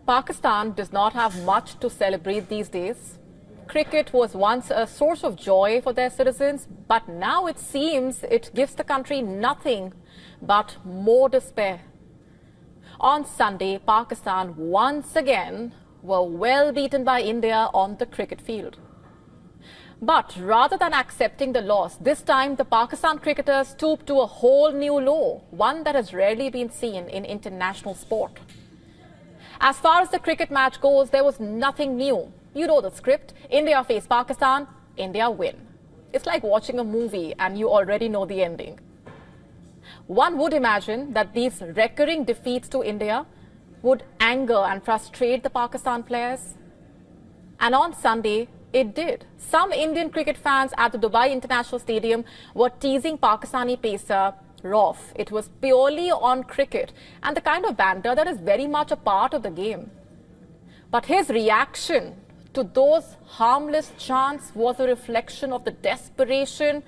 Pakistan does not have much to celebrate these days. Cricket was once a source of joy for their citizens, but now it seems it gives the country nothing but more despair. On Sunday, Pakistan once again were well beaten by India on the cricket field. But rather than accepting the loss, this time the Pakistan cricketers stooped to a whole new low, one that has rarely been seen in international sport. As far as the cricket match goes, there was nothing new. You know the script. India face Pakistan, India win. It's like watching a movie and you already know the ending. One would imagine that these recurring defeats to India would anger and frustrate the Pakistan players. And on Sunday, it did. Some Indian cricket fans at the Dubai International Stadium were teasing Pakistani pacer Rauf. It was purely on cricket and the kind of banter that is very much a part of the game. But his reaction to those harmless chants was a reflection of the desperation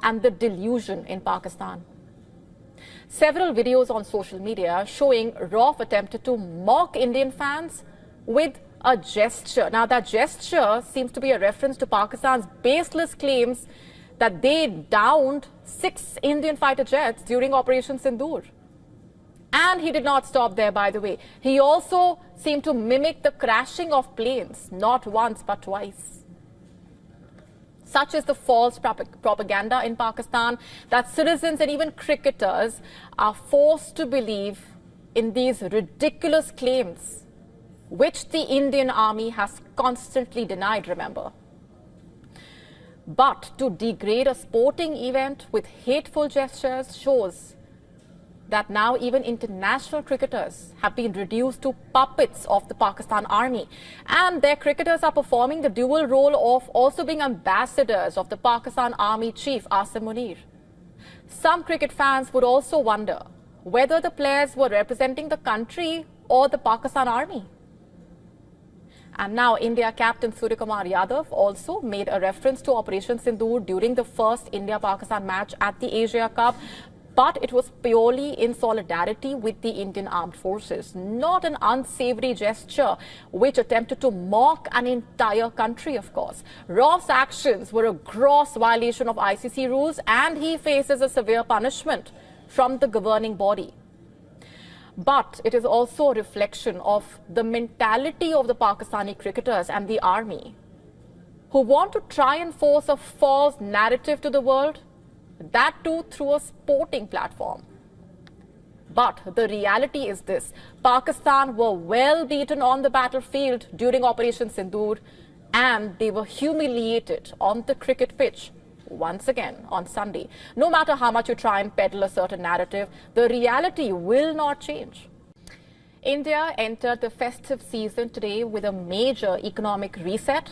and the delusion in Pakistan. Several videos on social media showing Rauf attempted to mock Indian fans with a gesture. Now, that gesture seems to be a reference to Pakistan's baseless claims that they downed 6 Indian fighter jets during Operation Sindoor. And he did not stop there, by the way. He also seemed to mimic the crashing of planes, not once but twice. Such is the false propaganda in Pakistan that citizens and even cricketers are forced to believe in these ridiculous claims, which the Indian army has constantly denied, remember. But to degrade a sporting event with hateful gestures shows that now even international cricketers have been reduced to puppets of the Pakistan army. And their cricketers are performing the dual role of also being ambassadors of the Pakistan Army Chief, Asim Munir. Some cricket fans would also wonder whether the players were representing the country or the Pakistan army. And now India captain Suryakumar Yadav also made a reference to Operation Sindoor during the first India-Pakistan match at the Asia Cup. But it was purely in solidarity with the Indian Armed Forces, not an unsavory gesture which attempted to mock an entire country, of course. Rauf's actions were a gross violation of ICC rules and he faces a severe punishment from the governing body. But it is also a reflection of the mentality of the Pakistani cricketers and the army, who want to try and force a false narrative to the world, that too through a sporting platform. But the reality is this: Pakistan were well beaten on the battlefield during Operation Sindoor, and they were humiliated on the cricket pitch once again on Sunday. No matter how much you try and peddle a certain narrative, the reality will not change. India entered the festive season today with a major economic reset,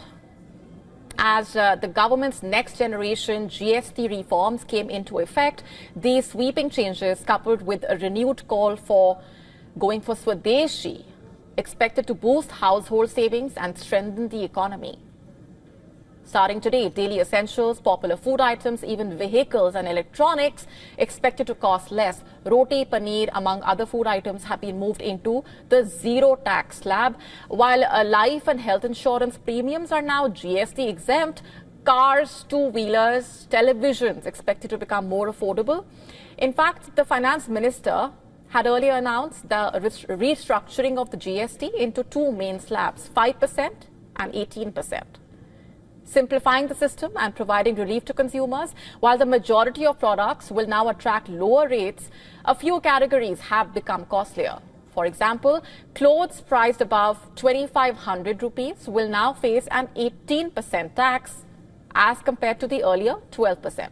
as the government's next generation GST reforms came into effect. These sweeping changes, coupled with a renewed call for going for Swadeshi, expected to boost household savings and strengthen the economy. Starting today, daily essentials, popular food items, even vehicles and electronics expected to cost less. Roti, paneer, among other food items have been moved into the zero tax slab, while life and health insurance premiums are now GST exempt. Cars, two-wheelers, televisions expected to become more affordable. In fact, the finance minister had earlier announced the restructuring of the GST into 2 main slabs, 5% and 18%. Simplifying the system and providing relief to consumers. While the majority of products will now attract lower rates, a few categories have become costlier. For example, clothes priced above 2,500 rupees will now face an 18% tax as compared to the earlier 12%.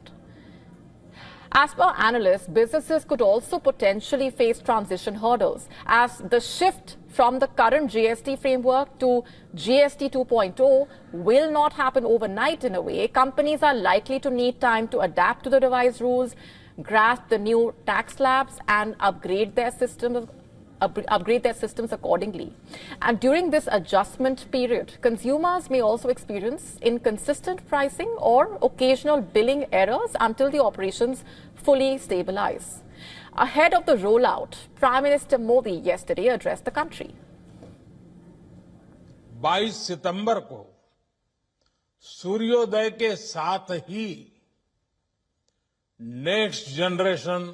As per analysts, businesses could also potentially face transition hurdles, as the shift from the current GST framework to GST 2.0 will not happen overnight in a way. Companies are likely to need time to adapt to the revised rules, grasp the new tax slabs and upgrade their systems accordingly. And during this adjustment period, consumers may also experience inconsistent pricing or occasional billing errors until the operations fully stabilize. Ahead of the rollout, Prime Minister Modi yesterday addressed the country. 22 सितंबर को सूर्योदय के साथ ही next generation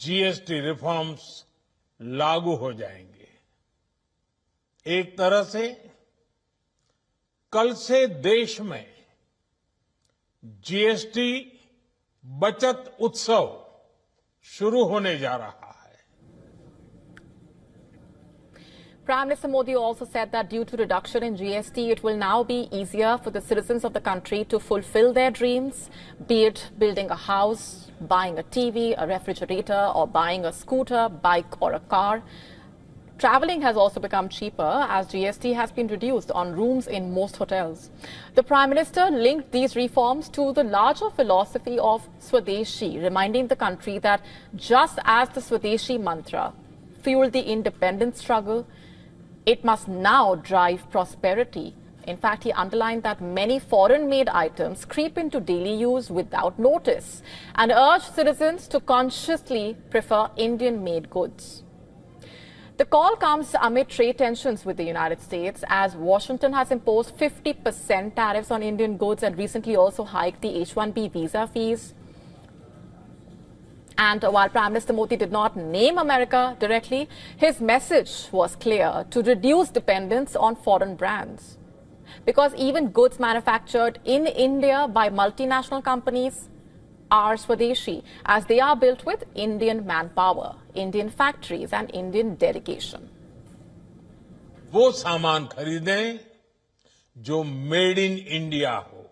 GST reforms लागू हो जाएंगे। एक तरह से कल से देश में जीएसटी बचत उत्सव शुरू होने जा रहा है। Prime Minister Modi also said that due to reduction in GST, it will now be easier for the citizens of the country to fulfill their dreams, be it building a house, buying a TV, a refrigerator, or buying a scooter, bike, or a car. Traveling has also become cheaper as GST has been reduced on rooms in most hotels. The Prime Minister linked these reforms to the larger philosophy of Swadeshi, reminding the country that just as the Swadeshi mantra fueled the independence struggle, it must now drive prosperity. In fact, he underlined that many foreign-made items creep into daily use without notice and urged citizens to consciously prefer Indian-made goods. The call comes amid trade tensions with the United States as Washington has imposed 50% tariffs on Indian goods and recently also hiked the H-1B visa fees. And while Prime Minister Modi did not name America directly, his message was clear: to reduce dependence on foreign brands. Because even goods manufactured in India by multinational companies are Swadeshi, as they are built with Indian manpower, Indian factories and Indian dedication. वो सामान खरीदें जो made in India हो,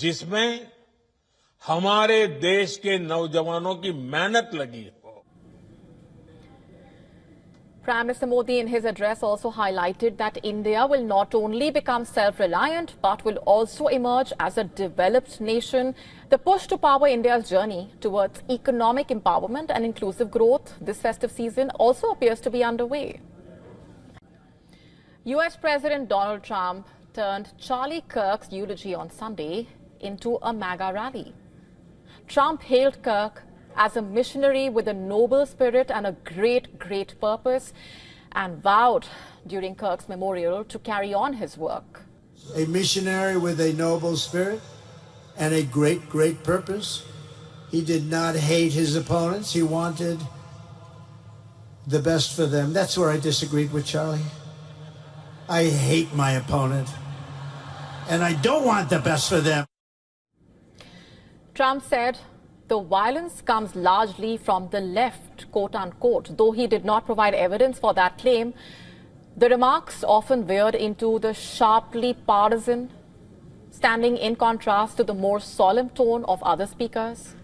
जिसमें हमारे देश के नौजवानों की मेहनत लगी हो. Prime Minister Modi in his address also highlighted that India will not only become self-reliant but will also emerge as a developed nation. The push to power India's journey towards economic empowerment and inclusive growth this festive season also appears to be underway. US President Donald Trump turned Charlie Kirk's eulogy on Sunday into a MAGA rally. Trump hailed Kirk as a missionary with a noble spirit and a great, great purpose, and vowed during Kirk's memorial to carry on his work. A missionary with a noble spirit and a great, great purpose. He did not hate his opponents. He wanted the best for them. That's where I disagreed with Charlie. I hate my opponent, and I don't want the best for them. Trump said the violence comes largely from the left, quote unquote. Though he did not provide evidence for that claim, the remarks often veered into the sharply partisan, standing in contrast to the more solemn tone of other speakers.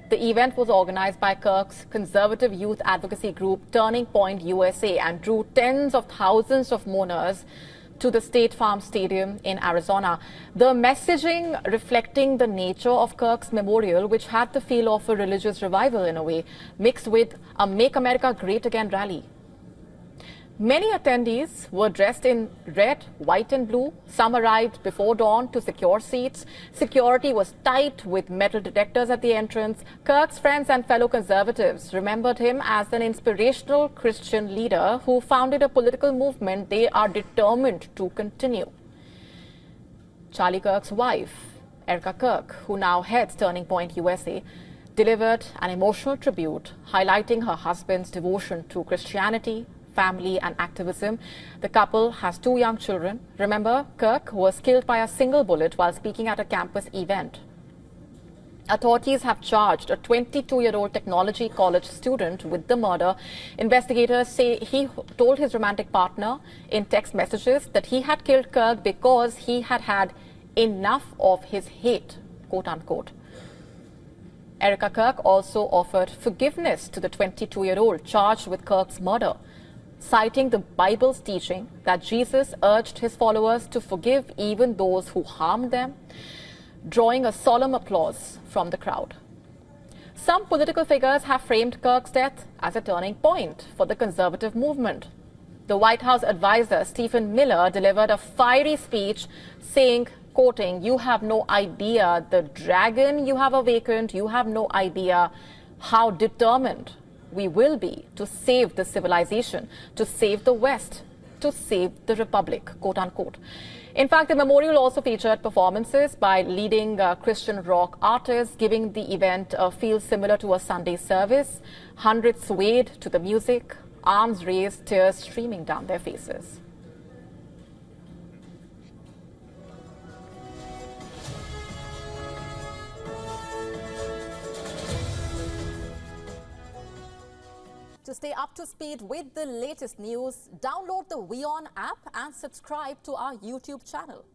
The event was organized by Kirk's conservative youth advocacy group Turning Point USA and drew tens of thousands of mourners to the State Farm Stadium in Arizona. The messaging reflecting the nature of Kirk's memorial, which had the feel of a religious revival in a way, mixed with a Make America Great Again rally. Many attendees were dressed in red, white and blue. Some arrived before dawn to secure seats. Security was tight with metal detectors at the entrance. Kirk's friends and fellow conservatives remembered him as an inspirational Christian leader who founded a political movement they are determined to continue. Charlie Kirk's wife, Erica Kirk, who now heads Turning Point USA, delivered an emotional tribute highlighting her husband's devotion to Christianity, family and activism. The couple has 2 young children. Remember, Kirk was killed by a single bullet while speaking at a campus event. Authorities have charged a 22-year-old technology college student with the murder. Investigators say he told his romantic partner in text messages that he had killed Kirk because he had had enough of his hate, quote unquote. Erica Kirk also offered forgiveness to the 22-year-old charged with Kirk's murder, citing the Bible's teaching that Jesus urged his followers to forgive even those who harmed them, drawing a solemn applause from the crowd. Some political figures have framed Kirk's death as a turning point for the conservative movement. The White House advisor Stephen Miller delivered a fiery speech saying, quoting, "You have no idea the dragon you have awakened. You have no idea how determined we will be to save the civilization, to save the West. to save the Republic, quote unquote. In fact, the memorial also featured performances by leading Christian rock artists, giving the event a feel similar to a Sunday service. Hundreds swayed to the music, arms raised, tears streaming down their faces. To stay up to speed with the latest news, download the WION app and subscribe to our YouTube channel.